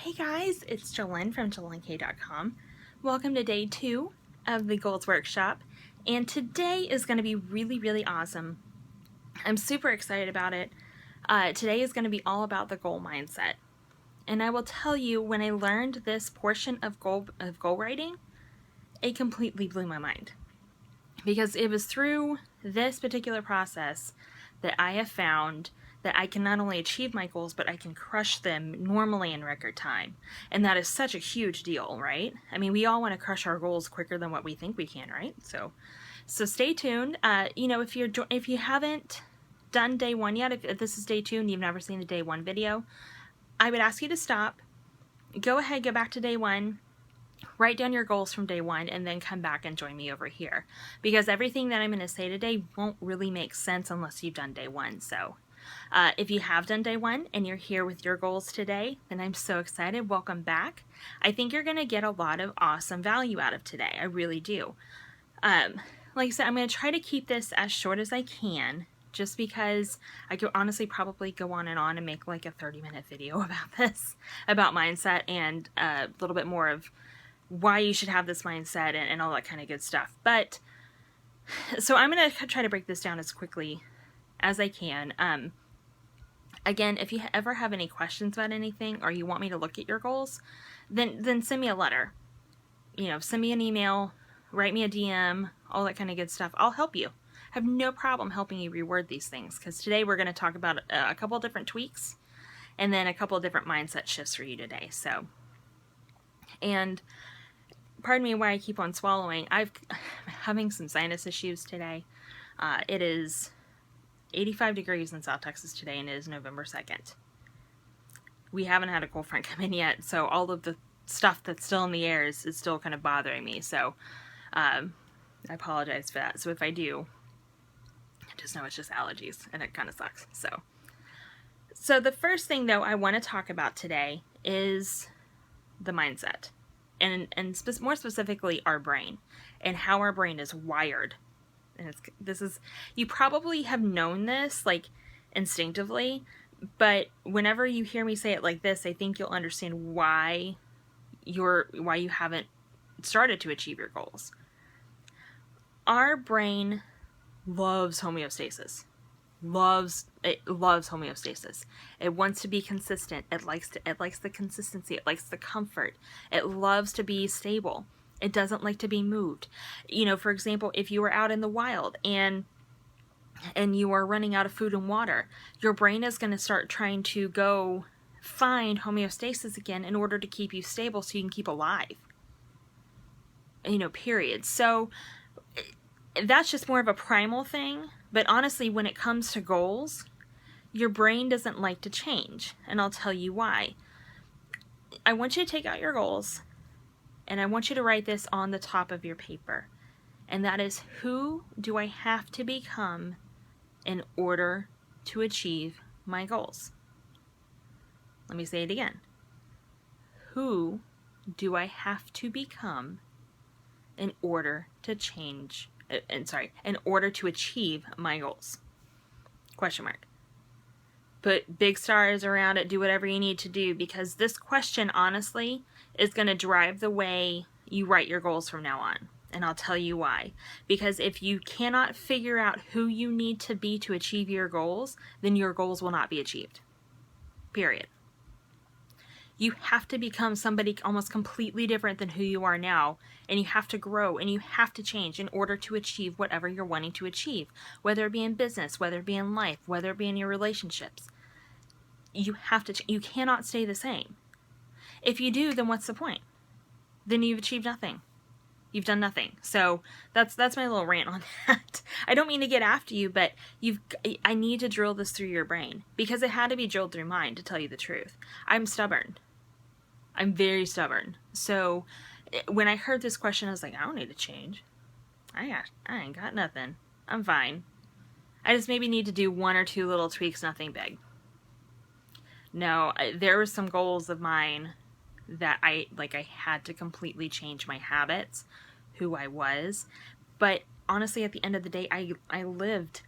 Hey guys, it's Jolene from JoleneK.com. Welcome to day 2 of the Goals Workshop, and today is going to be really awesome. I'm super excited about it. Today is going to be all about the goal mindset, and I will tell you, when I learned this portion of goal writing, it completely blew my mind, because it was through this particular process that I have found that I can not only achieve my goals, but I can crush them normally in record time. And that is such a huge deal, right? I mean, we all want to crush our goals quicker than what we think we can, right? So stay tuned. If you haven't done day 1 yet, if this is day 2 and you've never seen the day 1 video, I would ask you to stop, go ahead, go back to day 1, write down your goals from day 1, and then come back and join me over here, because everything that I'm going to say today won't really make sense unless you've done day 1. So if you have done day 1 and you're here with your goals today, then I'm so excited. Welcome back. I think you're going to get a lot of awesome value out of today. I really do. Like I said, I'm going to try to keep this as short as I can, just because I could honestly probably go on and make like a 30-minute video about this, about mindset, and a little bit more of why you should have this mindset and all that kind of good stuff. But so I'm going to try to break this down as quickly as I can. Again, if you ever have any questions about anything, or you want me to look at your goals, then send me a letter. Send me an email, write me a DM, all that kind of good stuff. I'll help you. I have no problem helping you reword these things, because today we're going to talk about a couple different tweaks and then a couple different mindset shifts for you today. So, and pardon me why I keep on swallowing. I'm having some sinus issues today. It is 85 degrees in South Texas today, and it is November 2nd. We haven't had a cold front come in yet, so all of the stuff that's still in the air is still kind of bothering me. So I apologize for that. So if I do, just know it's just allergies, and it kind of sucks. So the first thing, though, I want to talk about today is the mindset, and more specifically our brain, and how our brain is wired. And you probably have known this like instinctively, but whenever you hear me say it like this, I think you'll understand why you haven't started to achieve your goals. Our brain loves homeostasis. It loves homeostasis. It wants to be consistent. It likes the consistency. It likes the comfort. It loves to be stable. It doesn't like to be moved. For example, if you were out in the wild and you are running out of food and water, your brain is going to start trying to go find homeostasis again in order to keep you stable so you can keep alive. Period. So that's just more of a primal thing. But honestly, when it comes to goals, your brain doesn't like to change. And I'll tell you why. I want you to take out your goals, and I want you to write this on the top of your paper. And that is, who do I have to become in order to achieve my goals? Let me say it again. Who do I have to become in order to in order to achieve my goals? Question mark. Put big stars around it, do whatever you need to do, because this question, honestly, is going to drive the way you write your goals from now on. And I'll tell you why. Because if you cannot figure out who you need to be to achieve your goals, then your goals will not be achieved. Period. You have to become somebody almost completely different than who you are now, and you have to grow and you have to change in order to achieve whatever you're wanting to achieve, whether it be in business, whether it be in life, whether it be in your relationships. You cannot stay the same. If you do, then what's the point? Then you've achieved nothing. You've done nothing. So that's my little rant on that. I don't mean to get after you, but I need to drill this through your brain, because it had to be drilled through mine, to tell you the truth. I'm stubborn. I'm very stubborn. So when I heard this question, I was like, I don't need to change. I ain't got nothing. I'm fine. I just maybe need to do 1 or 2 little tweaks, nothing big. No, there were some goals of mine that I had to completely change my habits, who I was. But honestly, at the end of the day, I lived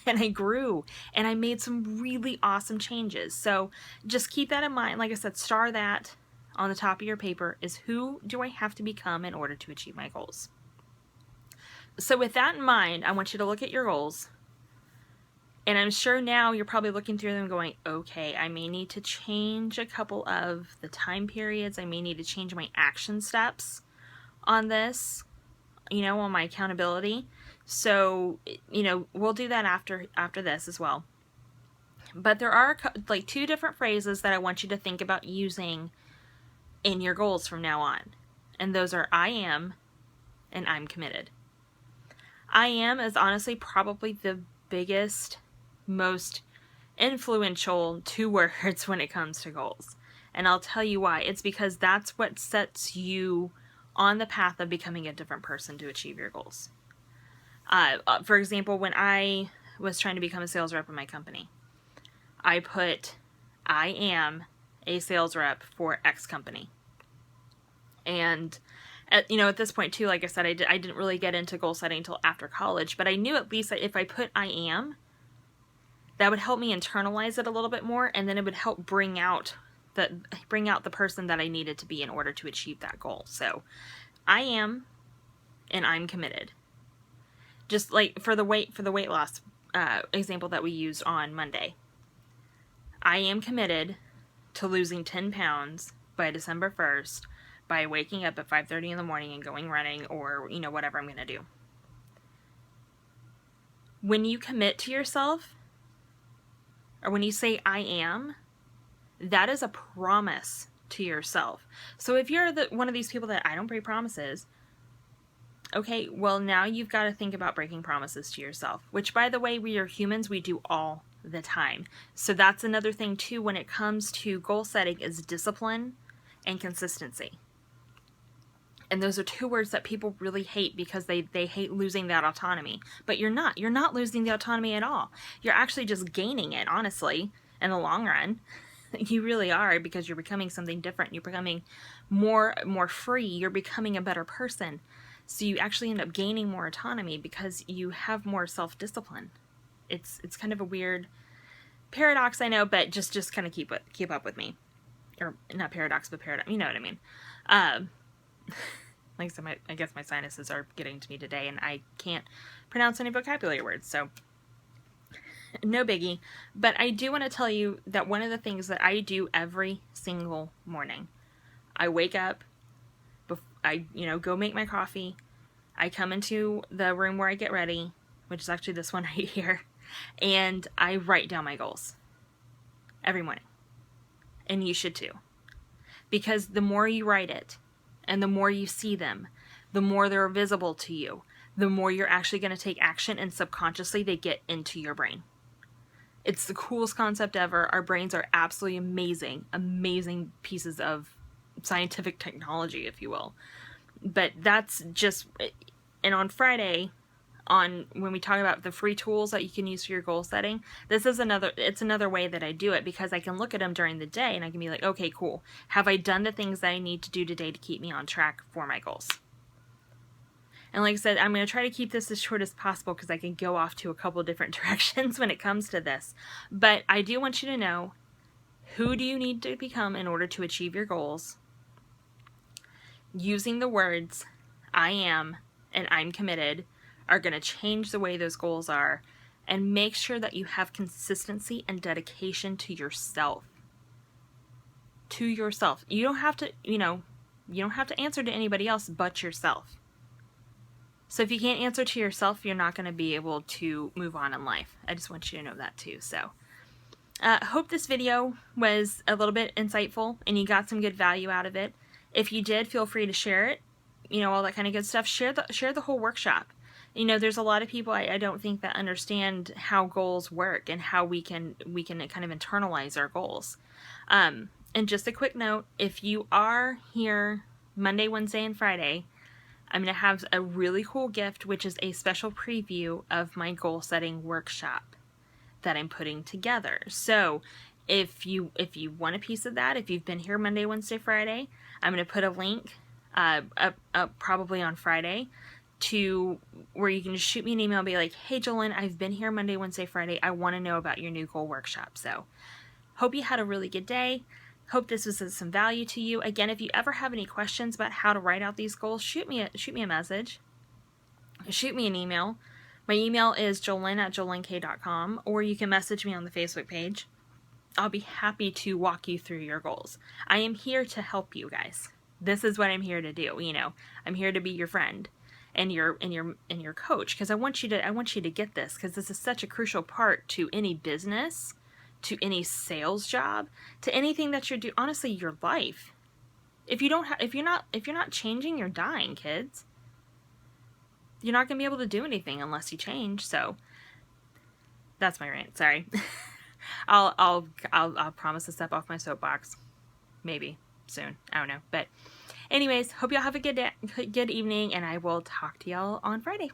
and I grew and I made some really awesome changes. So just keep that in mind. Like I said, star that. on the top of your paper is, who do I have to become in order to achieve my goals? So with that in mind, I want you to look at your goals. And I'm sure now you're probably looking through them going, okay, I may need to change a couple of the time periods. I may need to change my action steps on this, on my accountability. So, we'll do that after this as well. But there are like 2 different phrases that I want you to think about using in your goals from now on. And those are I am and I'm committed. I am is honestly probably the biggest, most influential 2 words when it comes to goals. And I'll tell you why. It's because that's what sets you on the path of becoming a different person to achieve your goals. For example, when I was trying to become a sales rep in my company, I put, I am a sales rep for X company. And at this point too, like I said, I didn't really get into goal setting until after college, but I knew at least that if I put I am, that would help me internalize it a little bit more, and then it would help bring out the person that I needed to be in order to achieve that goal. So I am and I'm committed. Just like for the weight loss example that we used on Monday. I am committed to losing 10 pounds by December 1st by waking up at 5:30 in the morning and going running, or whatever I'm going to do. When you commit to yourself, or when you say I am, that is a promise to yourself. So if you're one of these people that I don't break promises, okay, well now you've got to think about breaking promises to yourself, which by the way, we are humans, we do all the time. So that's another thing too when it comes to goal setting, is discipline and consistency. And those are 2 words that people really hate because they hate losing that autonomy. But you're not losing the autonomy at all. You're actually just gaining it, honestly, in the long run. You really are, because you're becoming something different. You're becoming more free. You're becoming a better person. So you actually end up gaining more autonomy because you have more self-discipline. It's kind of a weird paradox, I know, but just kind of keep up with me. Or not paradox, but paradox. You know what I mean. Like I said, I guess my sinuses are getting to me today, and I can't pronounce any vocabulary words, so no biggie. But I do want to tell you that one of the things that I do every single morning, I wake up, I go make my coffee, I come into the room where I get ready, which is actually this one right here, and I write down my goals every morning. And you should too. Because the more you write it, and the more you see them, the more they're visible to you, the more you're actually going to take action, and subconsciously they get into your brain. It's the coolest concept ever. Our brains are absolutely amazing pieces of scientific technology, if you will. But that's just, and on Friday, when we talk about the free tools that you can use for your goal setting, it's another way that I do it, because I can look at them during the day and I can be like, okay, cool. Have I done the things that I need to do today to keep me on track for my goals? And like I said, I'm going to try to keep this as short as possible because I can go off to a couple different directions when it comes to this. But I do want you to know, who do you need to become in order to achieve your goals? Using the words I am and I'm committed are going to change the way those goals are, and make sure that you have consistency and dedication to yourself. To yourself. You don't have to, you don't have to answer to anybody else but yourself. So if you can't answer to yourself, you're not going to be able to move on in life. I just want you to know that too. So hope this video was a little bit insightful and you got some good value out of it. If you did, feel free to share it, all that kind of good stuff. Share the whole workshop. There's a lot of people I don't think that understand how goals work and how we can kind of internalize our goals. And just a quick note, if you are here Monday, Wednesday, and Friday, I'm going to have a really cool gift, which is a special preview of my goal setting workshop that I'm putting together. So if you want a piece of that, if you've been here Monday, Wednesday, Friday, I'm going to put a link up probably on Friday to where you can just shoot me an email and be like, hey Jolyn, I've been here Monday, Wednesday, Friday. I want to know about your new goal workshop. So hope you had a really good day. Hope this was of some value to you. Again, if you ever have any questions about how to write out these goals, shoot me a message. Shoot me an email. My email is jolyn@jolenk.com, or you can message me on the Facebook page. I'll be happy to walk you through your goals. I am here to help you guys. This is what I'm here to do. I'm here to be your friend and your coach, because I want you to get this, because this is such a crucial part to any business, to any sales job, to anything that you're doing. Honestly, your life. If you're not changing, you're dying, kids. You're not gonna be able to do anything unless you change. So that's my rant. Sorry. I'll promise to step off my soapbox, maybe soon. I don't know. But anyways, hope y'all have a good evening, and I will talk to y'all on Friday.